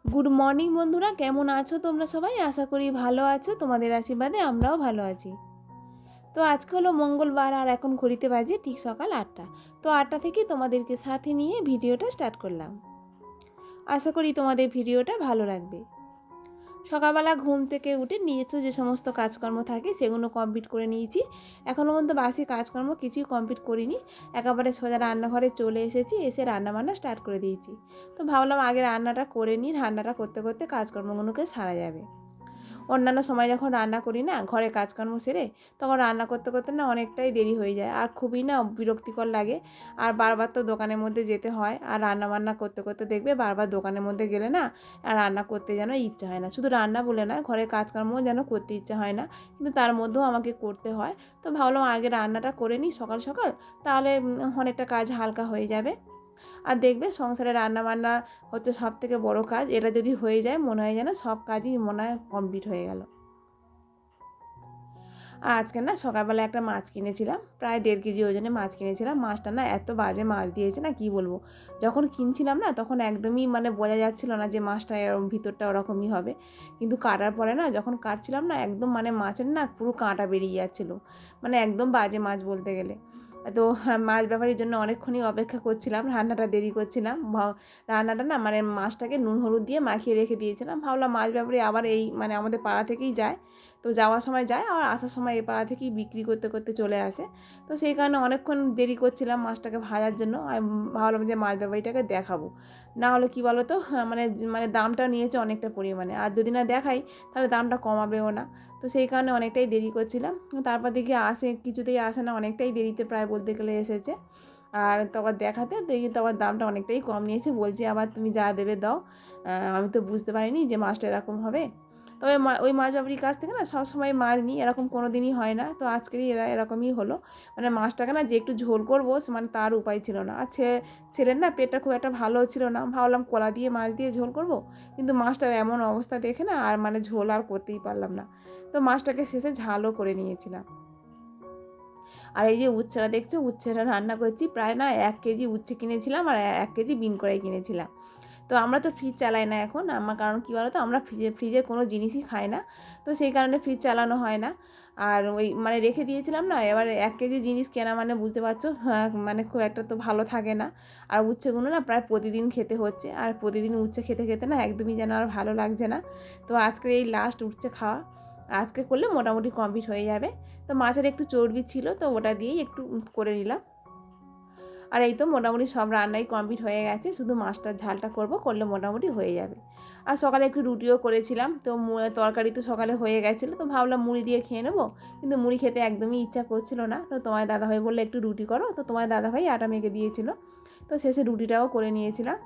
Good morning বন্ধুরা, কেমন আছো তোমরা সবাই? আশা করি ভালো আছো। তোমাদের আশীর্বাদে আমরাও ভালো আছি। তো আজকে হলো মঙ্গলবার আর এখন ঘড়িতে বাজে ঠিক সকাল 8টা। তো 8টা থেকে তোমাদেরকে সাথে নিয়ে ভিডিওটা স্টার্ট করলাম। আশা করি তোমাদের ভিডিওটা ভালো লাগবে। সকালবেলা ঘুম থেকে উঠে নিজস্ব যে সমস্ত কাজকর্ম থাকে সেগুলো কমপ্লিট করে নিয়েছি। এখনও পর্যন্ত বাসি কাজকর্ম কিছুই কমপ্লিট করিনি। একেবারে সোজা রান্নাঘরে চলে এসেছি, এসে রান্নাবান্না স্টার্ট করে দিয়েছি। তো ভাবলাম আগে রান্নাটা করে নিই, রান্নাটা করতে করতে কাজকর্মগুলোকে সারা যাবে। অন্যান্য সময় যখন রান্না করি না ঘরে কাজকর্ম সেরে, তখন রান্না করতে করতে না অনেকটাই দেরি হয়ে যায় আর খুবই না বিরক্তিকর লাগে। আর বারবার তো দোকানের মধ্যে যেতে হয়, আর রান্না বান্না করতে করতে দেখবে বারবার দোকানের মধ্যে গেলে না আর রান্না করতে যেন ইচ্ছা হয় না। শুধু রান্না বলে না, ঘরের কাজকর্মও যেন করতে ইচ্ছা হয় না, কিন্তু তার মধ্যেও আমাকে করতে হয়। তো ভাবলাম আগে রান্নাটা করে নিই সকাল সকাল, তাহলে অনেকটা কাজ হালকা হয়ে যাবে। আর দেখবে সংসারে রান্নাবান্না হচ্ছে সবথেকে বড় কাজ। এটা যদি হয়ে যায় মনে হয় যেন সব কাজই মনে হয় কমপ্লিট হয়ে গেল। আর আজকে না সকালবেলা একটা মাছ কিনেছিলাম, প্রায় 1.5 কেজি ওজনে মাছ কিনেছিলাম। মাছটা না এত বাজে মাছ দিয়েছে না, কি বলবো। যখন কিনছিলাম না তখন একদমই মানে বোঝা যাচ্ছিল না যে মাছটা এরকম ভিতরটা ওরকমই হবে, কিন্তু কাটার পরে না যখন কাটছিলাম না একদম মানে মাছের না পুরো কাঁটা বেরিয়ে যাচ্ছিলো। মানে একদম বাজে মাছ বলতে গেলে। তো মাছ ব্যাপারীর জন্য অনেকক্ষণই অপেক্ষা করছিলাম, রান্নাটা দেরি করছিলাম। রান্নাটা না মানে মাছটাকে নুন হলুদ দিয়ে মাখিয়ে রেখে দিয়েছিলাম। ভাবলাম মাছ ব্যাপারী আবার এই মানে আমাদের পাড়া থেকেই যায়, তো যাওয়ার সময় যায় আর আসার সময় এই পাড়া থেকেই বিক্রি করতে করতে চলে আসে। তো সেই কারণে অনেকক্ষণ দেরি করছিলাম মাছটাকে ভাজার জন্য। আমি ভাবলাম যে মাছ ব্যাপারীটাকে দেখাবো, না হলে কী বলো তো, মানে মানে দামটা নিয়েছে অনেকটা পরিমাণে, আর যদি না দেখাই তাহলে দামটা কমাবেও না। তো সেই কারণে অনেকটাই দেরি করছিলাম। তারপর দেখি আসে, কিছুতেই আসে না, অনেকটাই দেরিতে প্রায় বলতে গেলে এসেছে। আর তারপর দেখাতে দেখি তারপর দামটা অনেকটাই কম নিয়েছে। বলছি আবার তুমি যা দেবে দাও, আমি তো বুঝতে পারিনি যে মাছটা এরকম হবে। তবে ওই মাছ ব্যাপারীর কাছ থেকে না সবসময় মাছ নিই, এরকম কোনো দিনই হয় না। তো আজকেরই এরকমই হলো। মানে মাছটাকে না যে একটু ঝোল করবো মানে তার উপায় ছিল না। আর ছেলের না পেটটা খুব একটা ভালো ছিল না। ভাবলাম কলা দিয়ে মাছ দিয়ে ঝোল করব, কিন্তু মাছটার এমন অবস্থা দেখে না আর মানে ঝোল আর করতেই পারলাম না। তো মাছটাকে শেষে ঝালও করে নিয়েছিলাম। আর এই যে উচ্ছেটা দেখছো, উচ্ছেটা রান্না করছি। প্রায় না 1 কেজি উচ্ছে কিনেছিলাম আর 1 কেজি বিন কড়াই কিনেছিলাম। তো আমরা তো ফ্রিজ চালাই না এখন, আমার কারণ কী বলো তো, আমরা ফ্রিজের কোনো জিনিসই খাই না। তো সেই কারণে ফ্রিজ চালানো হয় না। আর ওই মানে রেখে দিয়েছিলাম না, এবার 1 কেজি জিনিস কেনা মানে বুঝতে পারছো, মানে খুব একটা তো ভালো থাকে না। আর উচ্ছেগুলো না প্রায় প্রতিদিন খেতে হচ্ছে, আর প্রতিদিন উচ্ছে খেতে খেতে না একদমই যেন আর ভালো লাগছে না। তো আজকের এই লাস্ট উচ্ছে খাওয়া, আজকে করলে মোটামুটি কমপ্লিট হয়ে যাবে। তো মাছের একটু চর্বি ছিল, তো ওটা দিয়েই একটু করে নিলাম। আর এই তো মোটামুটি সব রান্নাই কমপ্লিট হয়ে গেছে, শুধু মাছটার ঝালটা করব, করলে মোটামুটি হয়ে যাবে। আর সকালে একটু রুটিও করেছিলাম, তো তরকারি তো সকালে হয়ে গেছিলো, তো ভাবলাম মুড়ি দিয়ে খেয়ে নেবো, কিন্তু মুড়ি খেতে একদমই ইচ্ছা করছিল না। তো তোমার দাদাভাই বললে একটু রুটি করো, তো তোমার দাদাভাই আটা মেখে দিয়েছিল। তো শেষে রুটিটাও করে নিয়েছিলাম।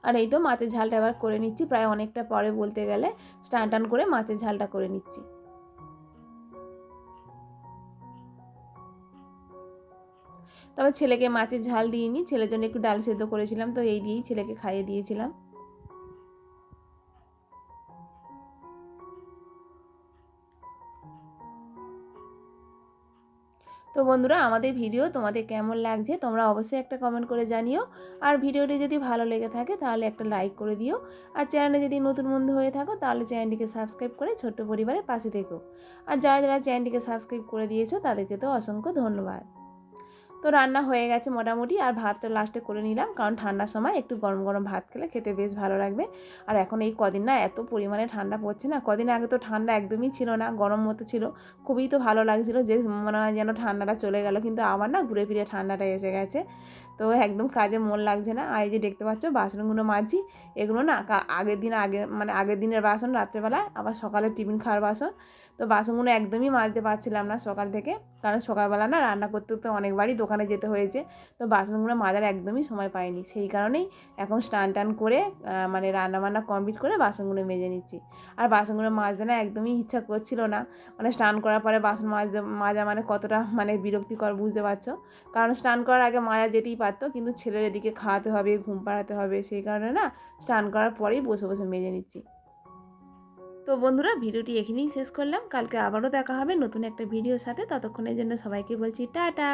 আর এই তো মাছের ঝালটা এবার করে নিচ্ছি, প্রায় অনেকটা পরে বলতে গেলে স্নান টান করে মাছের ঝালটা করে নিচ্ছি। তবে ছেলেকে মাছের ঝাল দিইনি, ছেলের জন্য একটু ডাল সেদ্ধ করেছিলাম, তো এই দিয়েই ছেলেকে খাইয়ে দিয়েছিলাম। তো বন্ধুরা, আমাদের ভিডিও তোমাদের কেমন লাগছে তোমরা অবশ্যই একটা কমেন্ট করে জানিও। আর ভিডিওটি যদি ভালো লেগে থাকে তাহলে একটা লাইক করে দিও। আর চ্যানেলে যদি নতুন বন্ধু হয়ে থাকো তাহলে চ্যানেলটিকে সাবস্ক্রাইব করে ছোট্ট পরিবারের পাশে থেকো। আর যারা যারা চ্যানেলটিকে সাবস্ক্রাইব করে দিয়েছো তাদেরকে তো অসংখ্য ধন্যবাদ। তো রান্না হয়ে গেছে মোটামুটি, আর ভাতটা লাস্টে করে নিলাম, কারণ ঠান্ডার সময় একটু গরম গরম ভাত খেলে খেতে বেশ ভালো লাগবে। আর এখন এই কদিন না এত পরিমাণে ঠান্ডা পড়ছে না, কদিন আগে তো ঠান্ডা একদমই ছিল না, গরম মতো ছিল। খুবই তো ভালো লাগছিল, যে মনে হয় যেন ঠান্ডাটা চলে গেল, কিন্তু আবার না ঘুরে ফিরে ঠান্ডাটা এসে গেছে। তো একদম কাজে মন লাগছে না। আর এই যে দেখতে পাচ্ছ বাসনগুলো মাজছি, এগুলো না আগের দিনের বাসন, রাত্রেবেলায় আবার সকালে টিফিন খাওয়ার বাসন। তো বাসনগুলো একদমই মাজতে পারছিলাম না সকাল থেকে, কারণ সকালবেলা না রান্না করতে করতে অনেকবারই দোকানে যেতে হয়েছে। তো বাসনগুলো মাজার একদমই সময় পাইনি, সেই কারণেই এখন স্নান টান করে মানে রান্নাবান্না কমপ্লিট করে বাসনগুলো মেজে নিচ্ছি। আর বাসনগুলো মাজতে না একদমই ইচ্ছা করছিল না, মানে স্নান করার পরে বাসন মাজা মানে কতটা মানে বিরক্তিকর বুঝতে পারছো। কারণ স্নান করার আগে মাজা যেতেই পারতো, কিন্তু ছেলের এদিকে খাওয়াতে হবে, ঘুম পাড়াতে হবে, সেই কারণে না স্নান করার পরেই বসে বসে মেজে নিচ্ছি। তো বন্ধুরা, ভিডিওটি এখানেই শেষ করলাম। কালকে আবারও দেখা হবে নতুন একটা ভিডিওর সাথে। ততক্ষণের জন্য সবাইকে বলছি টাটা।